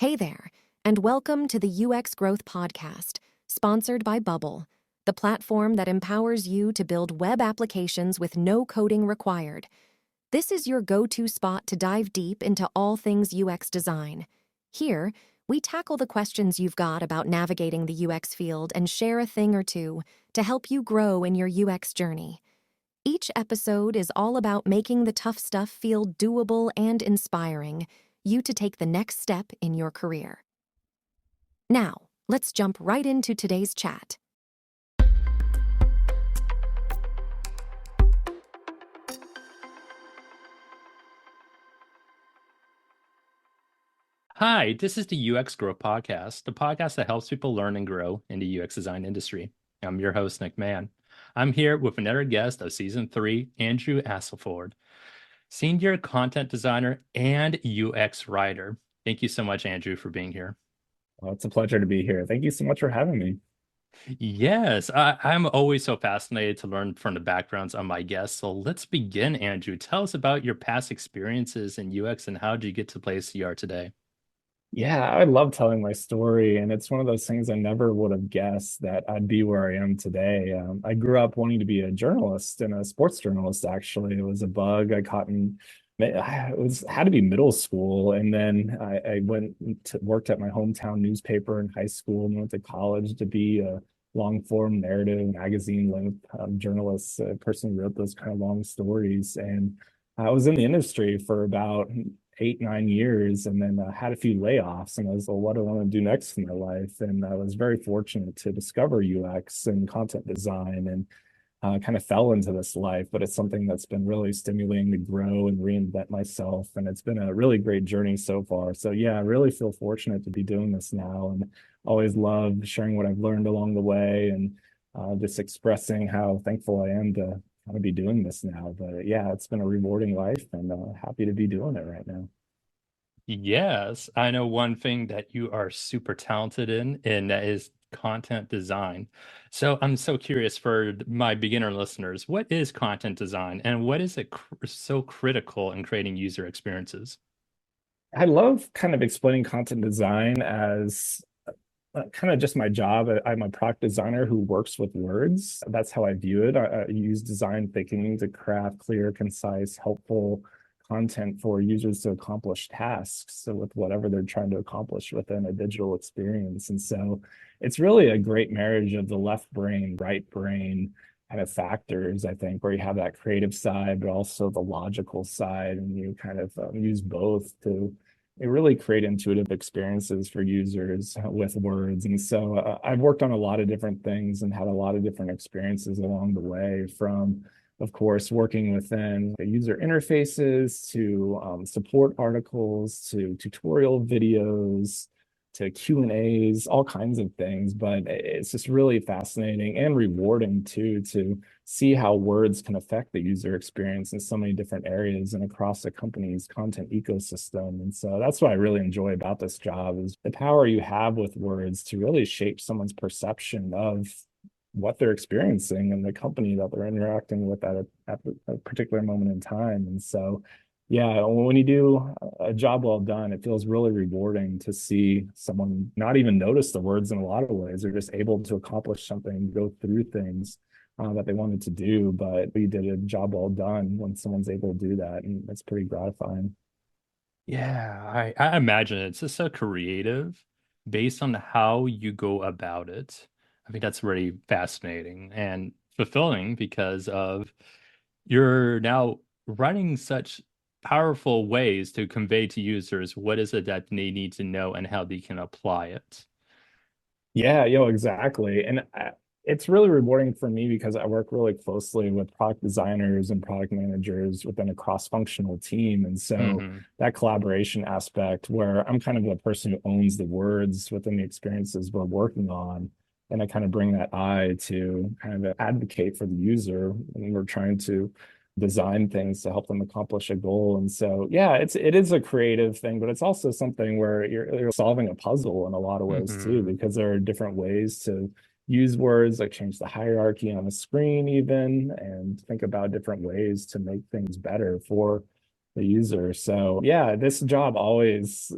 Hey there, and welcome to the UX Growth Podcast, sponsored by Bubble, the platform that empowers you to build web applications with no coding required. This is your go-to spot to dive deep into all things UX design. Here, we tackle the questions you've got about navigating the UX field and share a thing or two to help you grow in your UX journey. Each episode is all about making the tough stuff feel doable and inspiring you to take the next step in your career. Now, let's jump right into today's chat. Hi, this is the UX Growth Podcast, the podcast that helps people learn and grow in the UX design industry. I'm your host, Nick Mann. I'm here with another guest of season 3, Andrew Astleford, senior content designer and UX writer. Thank you so much, Andrew, for being here. Well, it's a pleasure to be here. Thank you so much for having me. Yes, I'm always so fascinated to learn from the backgrounds of my guests. So let's begin, Andrew. Tell us about your past experiences in UX and how did you get to the place you are today? Yeah, I love telling my story, and it's one of those things I never would have guessed that I'd be where I am today. I grew up wanting to be a journalist and a sports journalist, actually. It was a bug I caught in it was had to be middle school, and then I went to worked at my hometown newspaper in high school and went to college to be a long form narrative magazine length journalist, a person who wrote those kind of long stories. And I was in the industry for about 8, 9 years, and then had a few layoffs. And I was like, what do I want to do next in my life? And I was very fortunate to discover UX and content design, and kind of fell into this life. But it's something that's been really stimulating to grow and reinvent myself. And it's been a really great journey so far. So yeah, I really feel fortunate to be doing this now, and always love sharing what I've learned along the way, and just expressing how thankful I am to kind of be doing this now. But yeah, it's been a rewarding life, and happy to be doing it right now. Yes, I know one thing that you are super talented in, and that is content design. So I'm so curious for my beginner listeners, what is content design and what is it so critical in creating user experiences? I love kind of explaining content design as kind of just my job. I'm a product designer who works with words. That's how I view it. I use design thinking to craft clear, concise, helpful content for users to accomplish tasks. So with whatever they're trying to accomplish within a digital experience. And so it's really a great marriage of the left brain, right brain kind of factors, I think, where you have that creative side, but also the logical side, and you kind of use both to really create intuitive experiences for users with words. And so I've worked on a lot of different things and had a lot of different experiences along the way, from, of course, working within the user interfaces to support articles to tutorial videos to Q&As, all kinds of things. But it's just really fascinating and rewarding too, to see how words can affect the user experience in so many different areas and across a company's content ecosystem. And so that's what I really enjoy about this job, is the power you have with words to really shape someone's perception of what they're experiencing and the company that they're interacting with at a particular moment in time. And so yeah, when you do a job well done, it feels really rewarding to see someone not even notice the words in a lot of ways. They're just able to accomplish something, go through things that they wanted to do. But we did a job well done when someone's able to do that, and that's pretty gratifying. Yeah, I imagine it's just so creative based on how you go about it. I think that's really fascinating and fulfilling because of you're now running such powerful ways to convey to users what is it that they need to know and how they can apply it. Yeah, exactly. And it's really rewarding for me because I work really closely with product designers and product managers within a cross-functional team. And so Hmm. that collaboration aspect, where I'm kind of the person who owns the words within the experiences we're working on, and I kind of bring that eye to kind of advocate for the user when we're trying to design things to help them accomplish a goal. And so yeah, it is a creative thing, but it's also something where you're solving a puzzle in a lot of ways too, Hmm. because there are different ways to use words, like change the hierarchy on the screen even, and think about different ways to make things better for the user. So yeah, this job always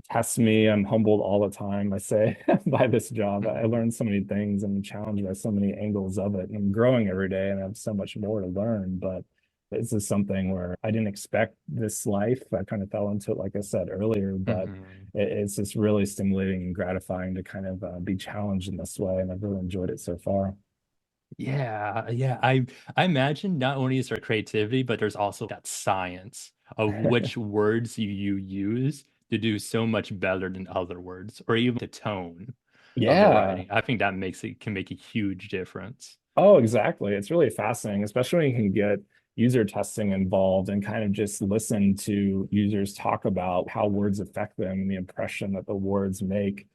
tests me. I'm humbled all the time, I say, by this job. I Mhm. learned so many things and I'm challenged by so many angles of it. And I'm growing every day and I have so much more to learn. But this is something where I didn't expect this life. I kind of fell into it, like I said earlier, but Mhm. it's just really stimulating and gratifying to kind of be challenged in this way. And I've really enjoyed it so far. Yeah, yeah. I imagine not only is there creativity, but there's also that science of which words you use to do so much better than other words, or even the tone of the Yeah. writing. I think that makes it can make a huge difference. Oh, exactly. It's really fascinating, especially when you can get user testing involved and kind of just listen to users talk about how words affect them and the impression that the words make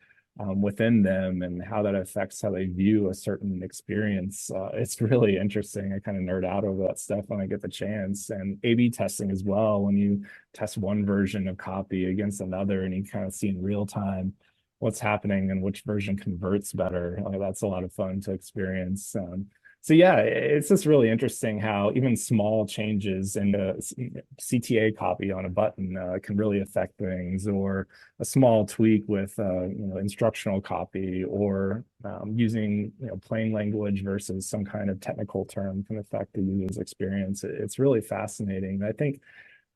within them and how that affects how they view a certain experience. It's really interesting. I kind of nerd out over that stuff when I get the chance. And A/B testing as well, when you test one version of copy against another and you kind of see in real time what's happening and which version converts better. That's a lot of fun to experience. So yeah, it's just really interesting how even small changes in the CTA copy on a button can really affect things, or a small tweak with instructional copy, or using plain language versus some kind of technical term can affect the user's experience. It's really fascinating. I think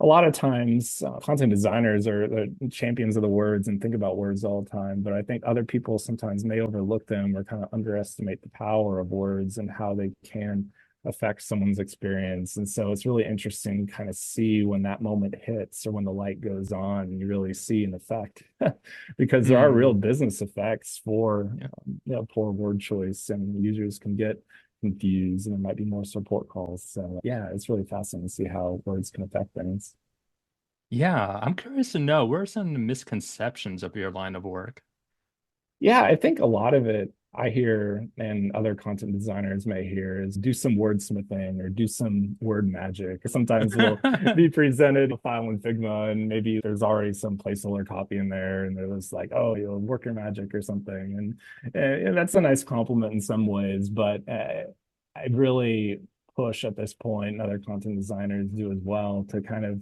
a lot of times content designers are the champions of the words and think about words all the time, but I think other people sometimes may overlook them or kind of underestimate the power of words and how they can affect someone's experience. And so it's really interesting to kind of see when that moment hits or when the light goes on and you really see an effect because there are real Mm, business effects for yeah. poor word choice, and users can get confused and there might be more support calls. So yeah, it's really fascinating to see how words can affect things. Yeah, I'm curious to know what are some of the misconceptions of your line of work? Yeah, I think a lot of it I hear and other content designers may hear is do some wordsmithing or do some word magic. Sometimes we'll be presented a file in Figma and maybe there's already some placeholder copy in there and they're just like, oh, you'll work your magic or something. And that's a nice compliment in some ways, but I really push at this point, and other content designers do as well, to kind of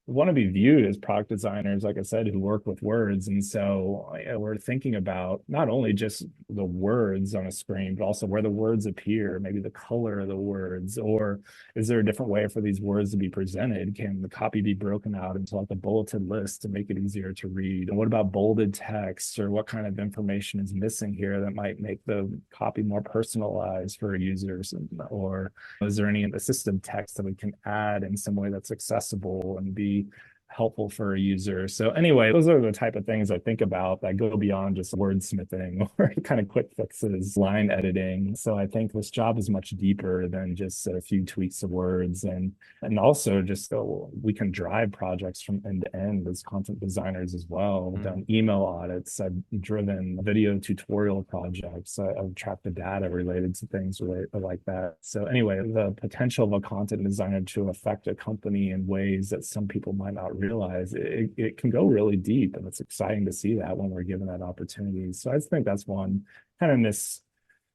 want to be viewed as product designers, like I said, who work with words. And so we're thinking about not only just the words on a screen, but also where the words appear, maybe the color of the words, or is there a different way for these words to be presented? Can the copy be broken out into like a bulleted list to make it easier to read? And what about bolded text, or what kind of information is missing here that might make the copy more personalized for users? Or is there any assistive text that we can add in some way that's accessible and be helpful for a user? So anyway, those are the type of things I think about that go beyond just wordsmithing or kind of quick fixes, line editing. So I think this job is much deeper than just a few tweaks of words, and also just we can drive projects from end to end as content designers as well. I've Mm, done email audits, I've driven video tutorial projects, I've tracked the data related to things like that. So anyway, the potential of a content designer to affect a company in ways that some people might not realize, it can go really deep, and it's exciting to see that when we're given that opportunity. So I just think that's one kind of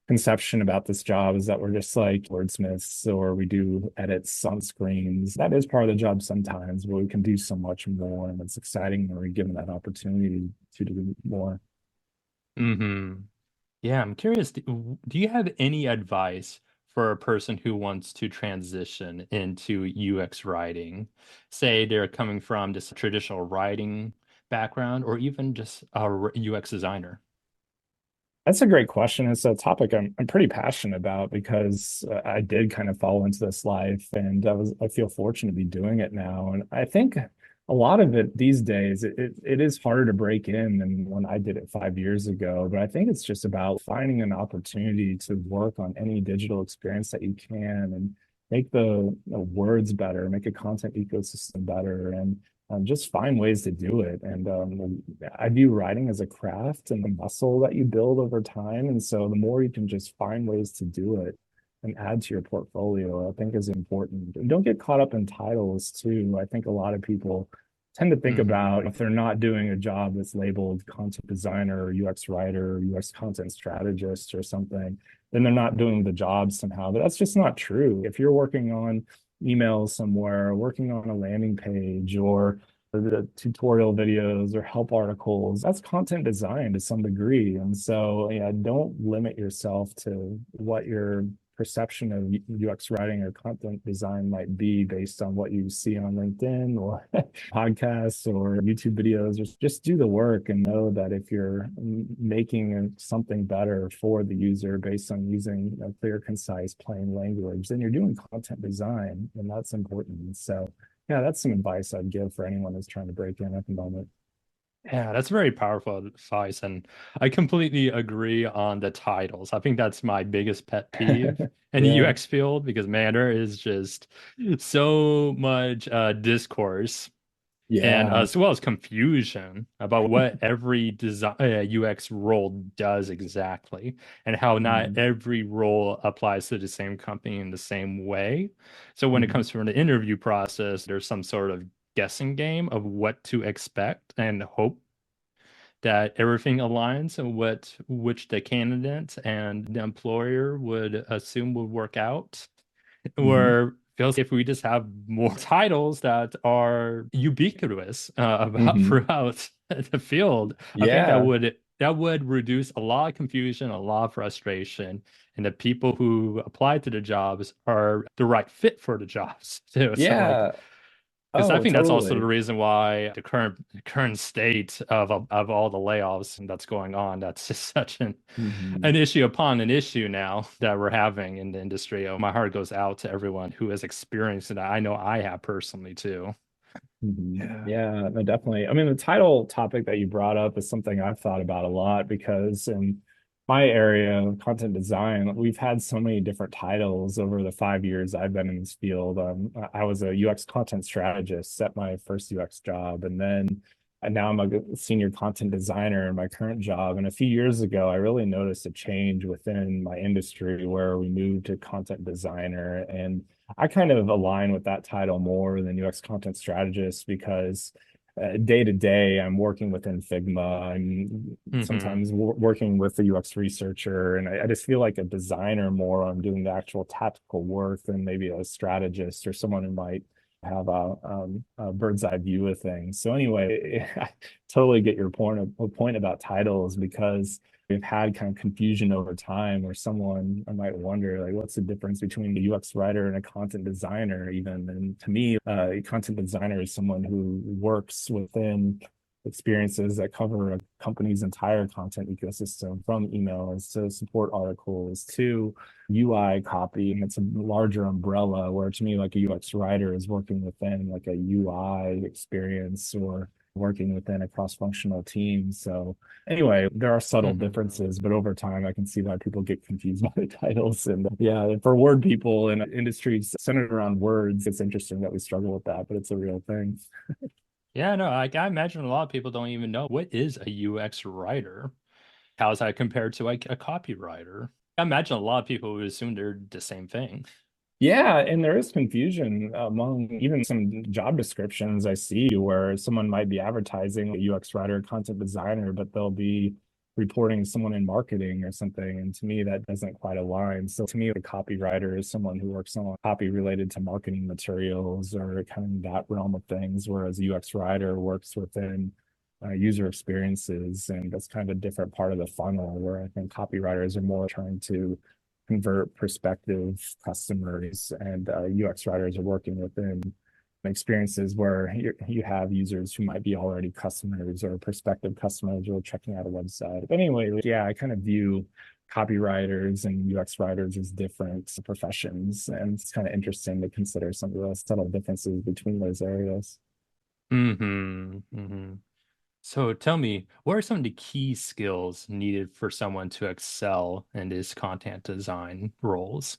misconception about this job, is that we're just like wordsmiths or we do edits on screens. That is part of the job sometimes, but we can do so much more, and it's exciting when we're given that opportunity to do more. hmm Yeah, I'm curious, do you have any advice for a person who wants to transition into UX writing? Say they're coming from just a traditional writing background or even just a UX designer. That's a great question. It's a topic I'm pretty passionate about because I did kind of fall into this life, and I feel fortunate to be doing it now. And I think a lot of it these days, it is harder to break in than when I did it 5 years ago. But I think it's just about finding an opportunity to work on any digital experience that you can and make the words better, make a content ecosystem better, and just find ways to do it. And I view writing as a craft and a muscle that you build over time. And so the more you can just find ways to do it and add to your portfolio, I think is important. And don't get caught up in titles too. I think a lot of people tend to think about, Hmm if they're not doing a job that's labeled content designer or UX writer or UX content strategist or something, then they're not doing the job somehow. But that's just not true. If you're working on emails somewhere, working on a landing page, or the tutorial videos or help articles. That's content design to some degree. And so, yeah, don't limit yourself to what your perception of UX writing or content design might be based on what you see on LinkedIn or podcasts or YouTube videos. Just do the work and know that if you're making something better for the user based on using a clear, concise, plain language, then you're doing content design, and that's important. So, yeah, that's some advice I'd give for anyone who's trying to break in at the moment. Yeah, that's very powerful advice. And I completely agree on the titles. I think that's my biggest pet peeve in the Yeah. UX field because, man, there is just so much discourse and Yeah. as well as confusion about what every design UX role does exactly and how not Mhm. every role applies to the same company in the same way. So when it Mhm. comes to the interview process, there's some sort of guessing game of what to expect and hope that everything aligns and what which the candidate and the employer would assume would work out. Mhm. Or feels if we just have more titles that are ubiquitous about Mhm. throughout the field, I think Yeah. that would reduce a lot of confusion, a lot of frustration, and the people who apply to the jobs are the right fit for the jobs too. So like Yeah. because I Oh, think that's also the totally. reason why the current state of all the layoffs that's going on, that's just such Mhm. an issue upon an issue now that we're having in the industry. Oh, my heart goes out to everyone who has experienced it. I know I have personally too. Yeah. Yeah, no, definitely. I mean, the title topic that you brought up is something I've thought about a lot because in my area of content design, we've had so many different titles over the 5 years I've been in this field. I was a UX content strategist at my first UX job, and now I'm a senior content designer in my current job. And a few years ago, I really noticed a change within my industry where we moved to content designer, and I kind of align with that title more than UX content strategist because day to day, I'm working within Figma. I'm Hmm. sometimes working with the UX researcher, and I just feel like a designer more. I'm doing the actual tactical work than maybe a strategist or someone who might have a bird's eye view of things. So anyway, I totally get your point about titles because we've had kind of confusion over time where someone I might wonder like what's the difference between a UX writer and a content designer even. And to me, a content designer is someone who works within experiences that cover a company's entire content ecosystem, from emails to support articles to UI copy. And it's a larger umbrella where to me, like a UX writer is working within like a UI experience or working within a cross-functional team. So anyway, there are subtle Hmm. differences, but over time, I can see why people get confused by the titles. And yeah, for word people in industries centered around words, it's interesting that we struggle with that, but it's a real thing. Yeah, no, I imagine a lot of people don't even know what is a UX writer. How is that compared to like a copywriter? I imagine a lot of people would assume they're the same thing. Yeah, and there is confusion among even some job descriptions I see where someone might be advertising a UX writer, content designer, but they'll be reporting someone in marketing or something. And to me, that doesn't quite align. So to me, a copywriter is someone who works on copy related to marketing materials or kind of that realm of things, whereas a UX writer works within user experiences. And that's kind of a different part of the funnel where I think copywriters are more trying to convert prospective customers, and UX writers are working within experiences where you have users who might be already customers or prospective customers who are checking out a website. But anyway, yeah, I kind of view copywriters and UX writers as different professions, and it's kind of interesting to consider some of the subtle differences between those areas. Hmm. Hmm. So tell me, what are some of the key skills needed for someone to excel in these content design roles?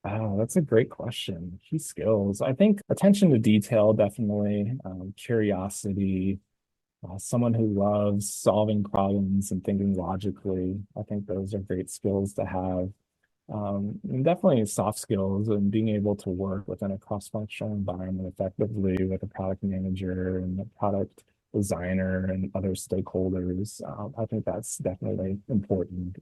Oh, that's a great question. Key skills. I think attention to detail, definitely, curiosity, someone who loves solving problems and thinking logically. I think those are great skills to have. And definitely soft skills and being able to work within a cross-functional environment effectively with a product manager and a product designer and other stakeholders. I think that's definitely important.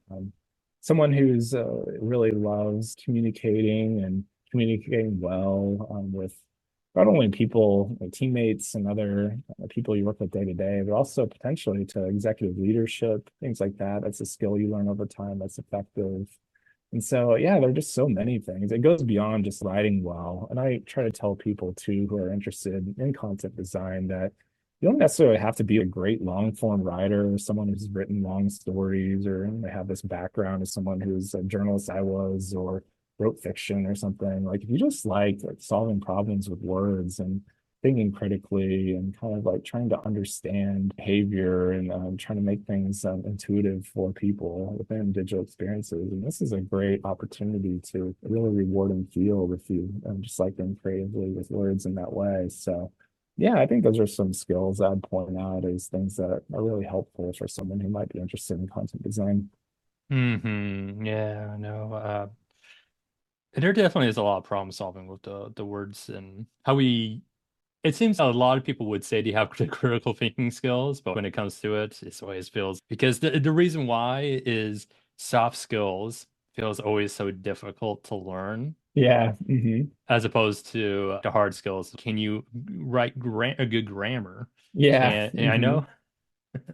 Someone who's really loves communicating and communicating well with not only people, like teammates and other people you work with day to day, but also potentially to executive leadership, things like that. That's a skill you learn over time that's effective. And so, yeah, there are just so many things. It goes beyond just writing well. And I try to tell people too who are interested in content design that you don't necessarily have to be a great long form writer or someone who's written long stories or they have this background as someone who's a journalist I was or wrote fiction or something. Like if you just like solving problems with words and thinking critically and kind of like trying to understand behavior and trying to make things intuitive for people within digital experiences. And this is a great opportunity to really reward and feel if you just like them creatively with words in that way. So, yeah, I think those are some skills I'd point out as things that are really helpful for someone who might be interested in content design. Yeah, no. There definitely is a lot of problem solving with the words and how we. It seems a lot of people would say they have critical thinking skills, but when it comes to it, it always feels because the reason why is soft skills feels always so difficult to learn Yeah. as opposed to the hard skills. Can you write a good grammar? Yeah. And I know.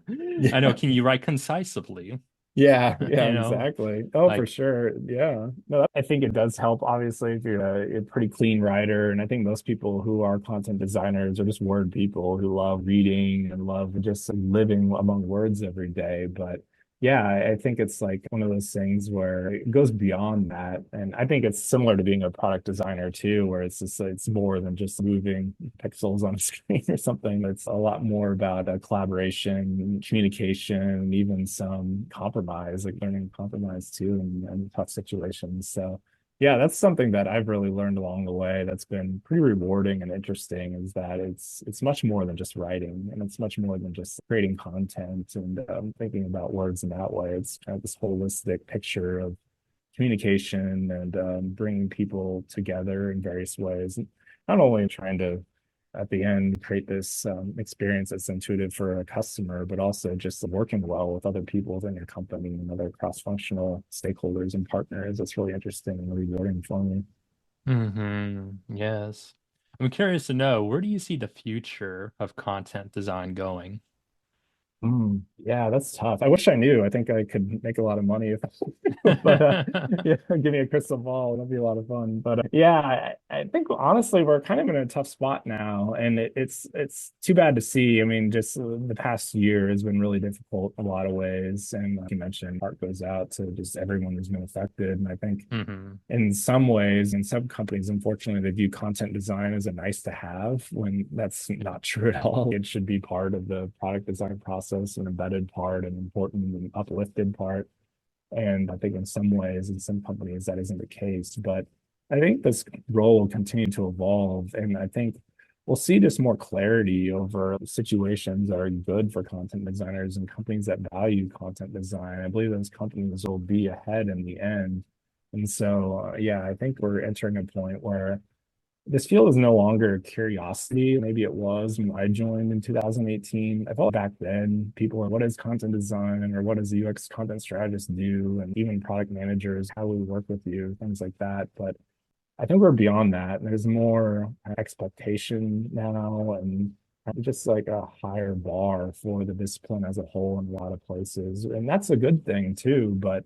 Yeah. Can you write concisely? Yeah, yeah, You know, exactly. Oh, for like. sure. Yeah. No, I think it does help, obviously, if you're a pretty clean writer. And I think most people who are content designers are just word people who love reading and love just living among words every day. But yeah, I think it's like one of those things where it goes beyond that. And I think it's similar to being a product designer too, where it's just it's more than just moving pixels on a screen or something. It's a lot more about collaboration, communication, and even some compromise, like learning compromise too in tough situations. So yeah, that's something that I've really learned along the way that's been pretty rewarding and interesting is that it's much more than just writing and it's much more than just creating content and thinking about words in that way. It's kind of this holistic picture of communication and bringing people together in various ways. And not only trying to at the end create this experience that's intuitive for a customer, but also just working well with other people within your company and other cross-functional stakeholders and partners. That's really interesting and rewarding for me. Yes. I'm curious to know, where do you see the future of content design going? Yeah, that's tough. I wish I knew. I think I could make a lot of money if, but yeah, give me a crystal ball. That'd be a lot of fun. But yeah, I think honestly we're kind of in a tough spot now, and it's too bad to see. I mean, just the past year has been really difficult in a lot of ways, and like you mentioned, heart goes out to just everyone who's been affected. And I think hmm in some ways, in some companies, unfortunately, they view content design as a nice to have when that's not true at all. It should be part of the product design process, an embedded part, an important and uplifted part. And I think in some ways, in some companies, that isn't the case. But I think this role will continue to evolve. And I think we'll see just more clarity over situations that are good for content designers and companies that value content design. I believe those companies will be ahead in the end. And so, yeah, I think we're entering a point where this field is no longer a curiosity. Maybe it was when I joined in 2018. I felt back then people were, what is content design or what does a UX content strategist do? And even product managers, how we work with you, things like that. But I think we're beyond that. There's more expectation now and just like a higher bar for the discipline as a whole in a lot of places. And that's a good thing too. But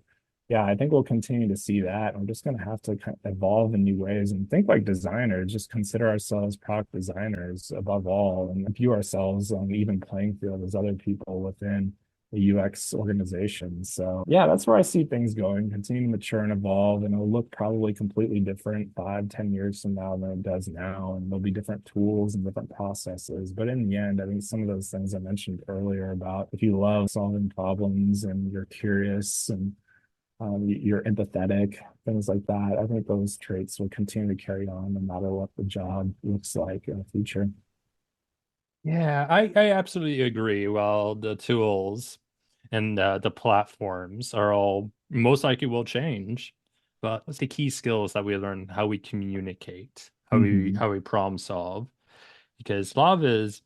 yeah, I think we'll continue to see that. We're just going to have to kind of evolve in new ways and think like designers, just consider ourselves product designers above all and view ourselves on an even playing field as other people within the UX organization. So yeah, that's where I see things going, continue to mature and evolve, and it'll look probably completely different 5, 10 years from now than it does now. And there'll be different tools and different processes. But in the end, I think some of those things I mentioned earlier about if you love solving problems and you're curious and you're empathetic, things like that. I think those traits will continue to carry on no matter what the job looks like in the future. Yeah, I absolutely agree. Well, the tools and the platforms are all most likely will change, but what's the key skills that we learn? How we communicate, Hmm. how we problem solve, because a lot of it is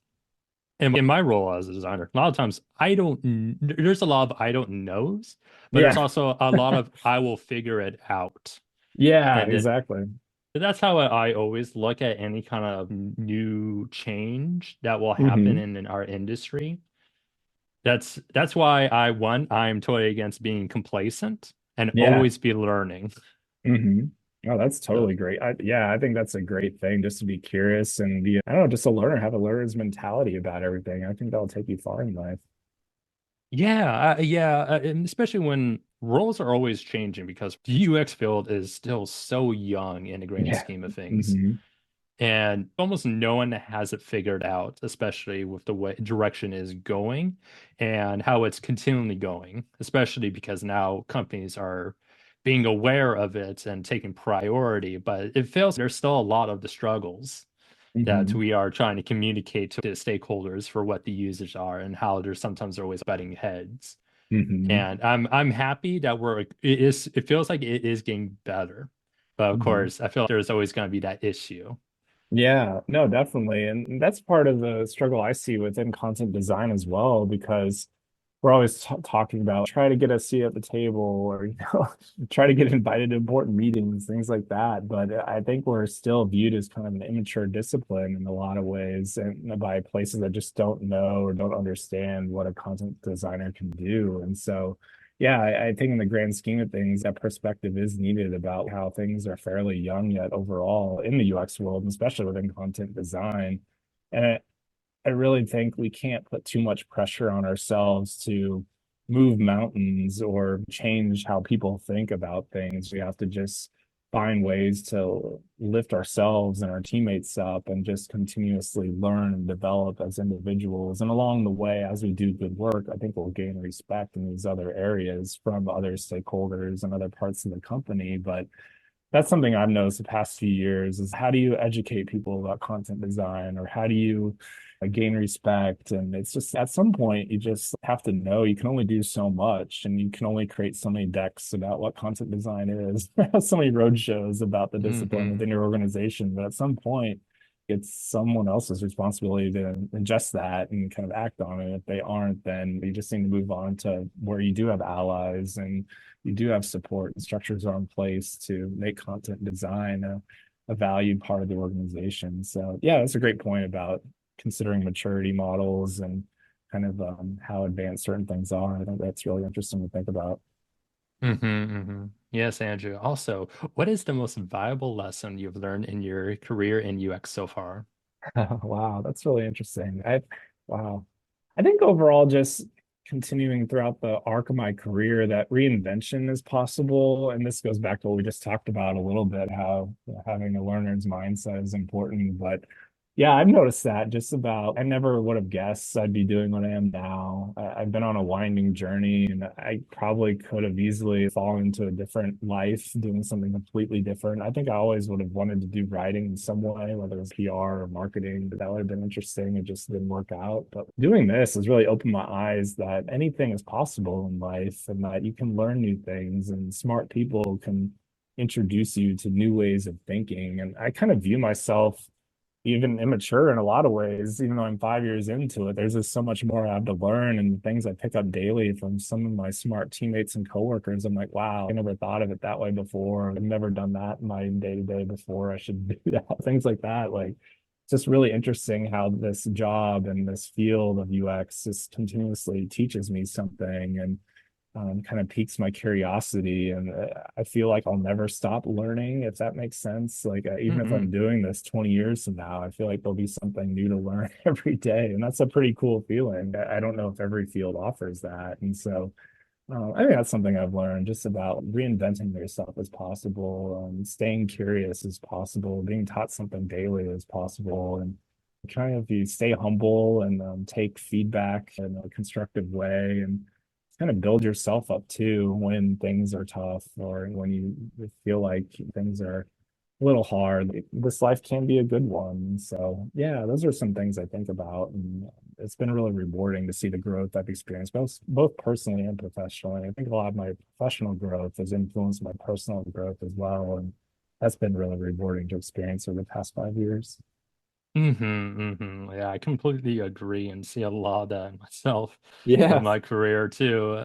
in my role as a designer, a lot of times there's a lot of I don't knows, but there's Yeah. also a lot of I will figure it out. Yeah, And exactly. That's how I always look at any kind of new change that will happen Hmm. in our industry. That's why I'm totally against being complacent and Yeah. always be learning. Hmm. Oh, that's So totally great. Yeah, I think that's a great thing just to be curious and be, I don't know, just a learner, have a learner's mentality about everything. I think that'll take you far in life. and especially when roles are always changing because the UX field is still so young in the grand Yeah. scheme of things. Hmm. And almost no one has it figured out, especially with the way direction is going and how it's continually going, especially because now companies are being aware of it and taking priority. But it feels there's still a lot of the struggles that Hmm. we are trying to communicate to the stakeholders for what the users are and how there's sometimes they're always butting heads. Hmm. And I'm happy that it feels like it is getting better. But of Hmm. course, I feel like there's always going to be that issue. Yeah, no, definitely. And that's part of the struggle I see within content design as well, because we're always talking about try to get a seat at the table or, try to get invited to important meetings, things like that. But I think we're still viewed as kind of an immature discipline in a lot of ways and by places that just don't know or don't understand what a content designer can do. And so, yeah, I think in the grand scheme of things, that perspective is needed about how things are fairly young yet overall in the UX world, and especially within content design. And I really think we can't put too much pressure on ourselves to move mountains or change how people think about things. We have to just find ways to lift ourselves and our teammates up and just continuously learn and develop as individuals. And along the way, as we do good work, I think we'll gain respect in these other areas from other stakeholders and other parts of the company. But that's something I've noticed the past few years is how do you educate people about content design or how do you gain respect? And it's just at some point you just have to know you can only do so much and you can only create so many decks about what content design is, so many road shows about the discipline Hmm. within your organization. But at some point, it's someone else's responsibility to ingest that and kind of act on it. If they aren't, then you just need to move on to where you do have allies and you do have support and structures are in place to make content design a valued part of the organization. So yeah, that's a great point about considering maturity models and kind of how advanced certain things are. I think that's really interesting to think about. Yes, Andrew. Also, what is the most valuable lesson you've learned in your career in UX so far? Wow, that's really interesting. Wow. I think overall, just continuing throughout the arc of my career, that reinvention is possible. And this goes back to what we just talked about a little bit, how having a learner's mindset is important. But yeah, I've noticed that just about, I never would have guessed I'd be doing what I am now. I've been on a winding journey and I probably could have easily fallen into a different life, doing something completely different. I think I always would have wanted to do writing in some way, whether it was PR or marketing, but that would have been interesting. It just didn't work out. But doing this has really opened my eyes that anything is possible in life and that you can learn new things and smart people can introduce you to new ways of thinking. And I kind of view myself even immature in a lot of ways, even though I'm 5 years into it. There's just so much more I have to learn and things I pick up daily from some of my smart teammates and coworkers. I'm like, wow, I never thought of it that way before. I've never done that in my day to day before. I should do that. Things like that. Like, it's just really interesting how this job and this field of UX just continuously teaches me something. And kind of piques my curiosity. And I feel like I'll never stop learning, if that makes sense. Like, even if I'm Hmm. doing this 20 years from now, I feel like there'll be something new to learn every day. And that's a pretty cool feeling. I don't know if every field offers that. And so I think that's something I've learned just about reinventing yourself as possible, staying curious as possible, being taught something daily as possible. And trying to be stay humble and take feedback in a constructive way and kind of build yourself up too when things are tough or when you feel like things are a little hard. This life can be a good one. So yeah, those are some things I think about, and it's been really rewarding to see the growth I've experienced, both personally and professionally. I think a lot of my professional growth has influenced my personal growth as well, and that's been really rewarding to experience over the past 5 years. Yeah, I completely agree and see a lot of that in myself with Yeah. my career too.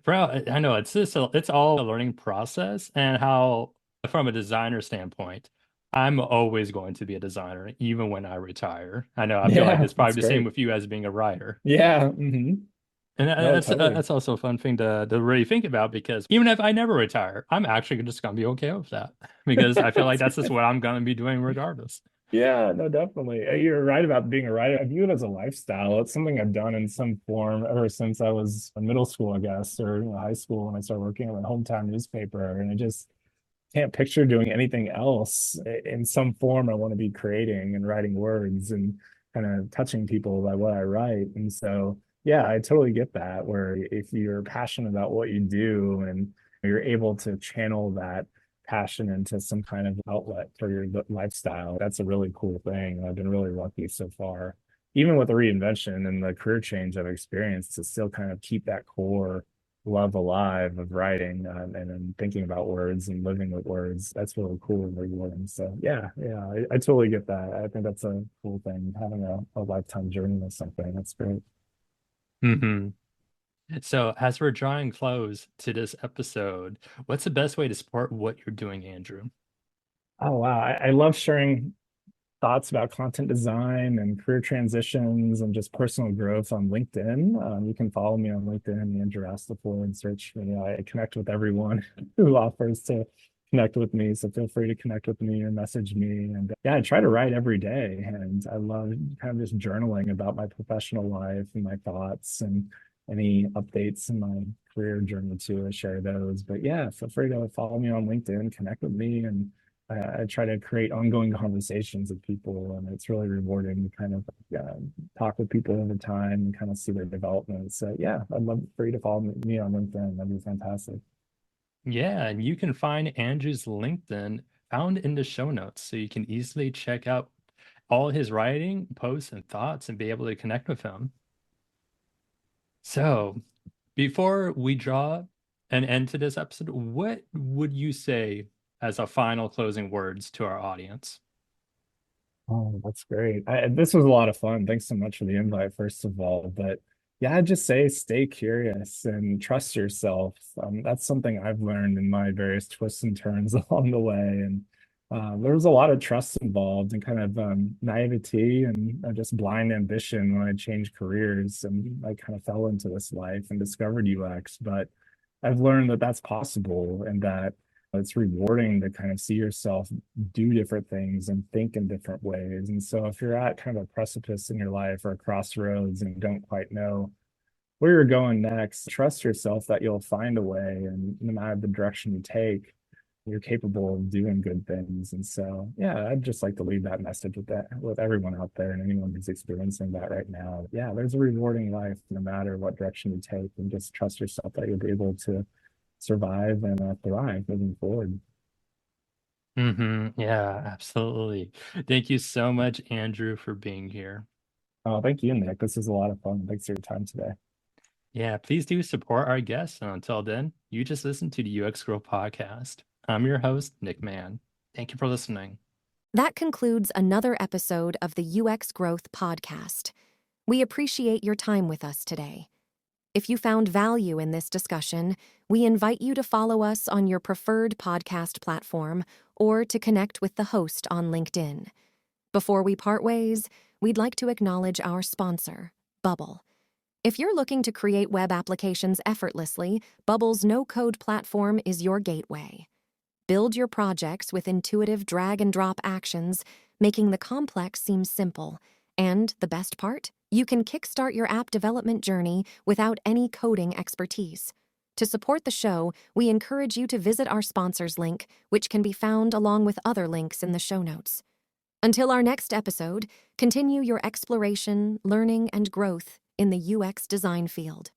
Bro, I know it's all a learning process and how from a designer standpoint, I'm always going to be a designer, even when I retire. I know I feel like Yeah, it's that's probably the same great. with you as being a writer. Yeah. And No, totally. that's also a fun thing to really think about because even if I never retire, I'm actually just gonna be okay with that because I feel like That's that's just great. what I'm gonna be doing regardless. Yeah, no, definitely. You're right about being a writer. I view it as a lifestyle. It's something I've done in some form ever since I was in middle school, I guess, or high school when I started working at my hometown newspaper. And I just can't picture doing anything else in some form. I want to be creating and writing words and kind of touching people by what I write. And so, yeah, I totally get that. Where if you're passionate about what you do and you're able to channel that passion into some kind of outlet for your lifestyle, that's a really cool thing. I've been really lucky so far, even with the reinvention and the career change I've experienced, to still kind of keep that core love alive of writing and then thinking about words and living with words. That's really cool and rewarding. So yeah, I totally get that. I think that's a cool thing, having a lifetime journey with something. That's great. Hmm. So, as we're drawing close to this episode, what's the best way to support what you're doing, Andrew? Oh wow, I love sharing thoughts about content design and career transitions and just personal growth on LinkedIn. You can follow me on LinkedIn, Andrew Astleford, and search me. I connect with everyone who offers to connect with me. So feel free to connect with me or message me. And yeah, I try to write every day. And I love kind of just journaling about my professional life and my thoughts and any updates in my career journey too. I share those. But yeah, feel free to follow me on LinkedIn, connect with me, and I try to create ongoing conversations with people, and it's really rewarding to kind of talk with people over time and kind of see their development. So yeah, I'd love for you to follow me on LinkedIn. That'd be fantastic. Yeah, and you can find Andrew's LinkedIn found in the show notes, so you can easily check out all his writing, posts, and thoughts and be able to connect with him. So, before we draw an end to this episode, what would you say as a final closing words to our audience? Oh, that's great. This was a lot of fun. Thanks so much for the invite, first of all. But yeah, I'd just say stay curious and trust yourself. That's something I've learned in my various twists and turns along the way. And there was a lot of trust involved and kind of naivety and just blind ambition when I changed careers and I kind of fell into this life and discovered UX. But I've learned that that's possible and that it's rewarding to kind of see yourself do different things and think in different ways. And so if you're at kind of a precipice in your life or a crossroads and don't quite know where you're going next, trust yourself that you'll find a way. And no matter the direction you take, you're capable of doing good things. And so, yeah, I'd just like to leave that message with with everyone out there and anyone who's experiencing that right now. Yeah, there's a rewarding life no matter what direction you take, and just trust yourself that you'll be able to survive and thrive moving forward. Yeah, absolutely. Thank you so much, Andrew, for being here. Oh, thank you, Nick. This is a lot of fun. Thanks for your time today. Yeah, please do support our guests. And until then, you just listen to the UX Grow podcast. I'm your host, Nick Mann. Thank you for listening. That concludes another episode of the UX Growth Podcast. We appreciate your time with us today. If you found value in this discussion, we invite you to follow us on your preferred podcast platform or to connect with the host on LinkedIn. Before we part ways, we'd like to acknowledge our sponsor, Bubble. If you're looking to create web applications effortlessly, Bubble's no-code platform is your gateway. Build your projects with intuitive drag-and-drop actions, making the complex seem simple. And the best part? You can kickstart your app development journey without any coding expertise. To support the show, we encourage you to visit our sponsors link, which can be found along with other links in the show notes. Until our next episode, continue your exploration, learning, and growth in the UX design field.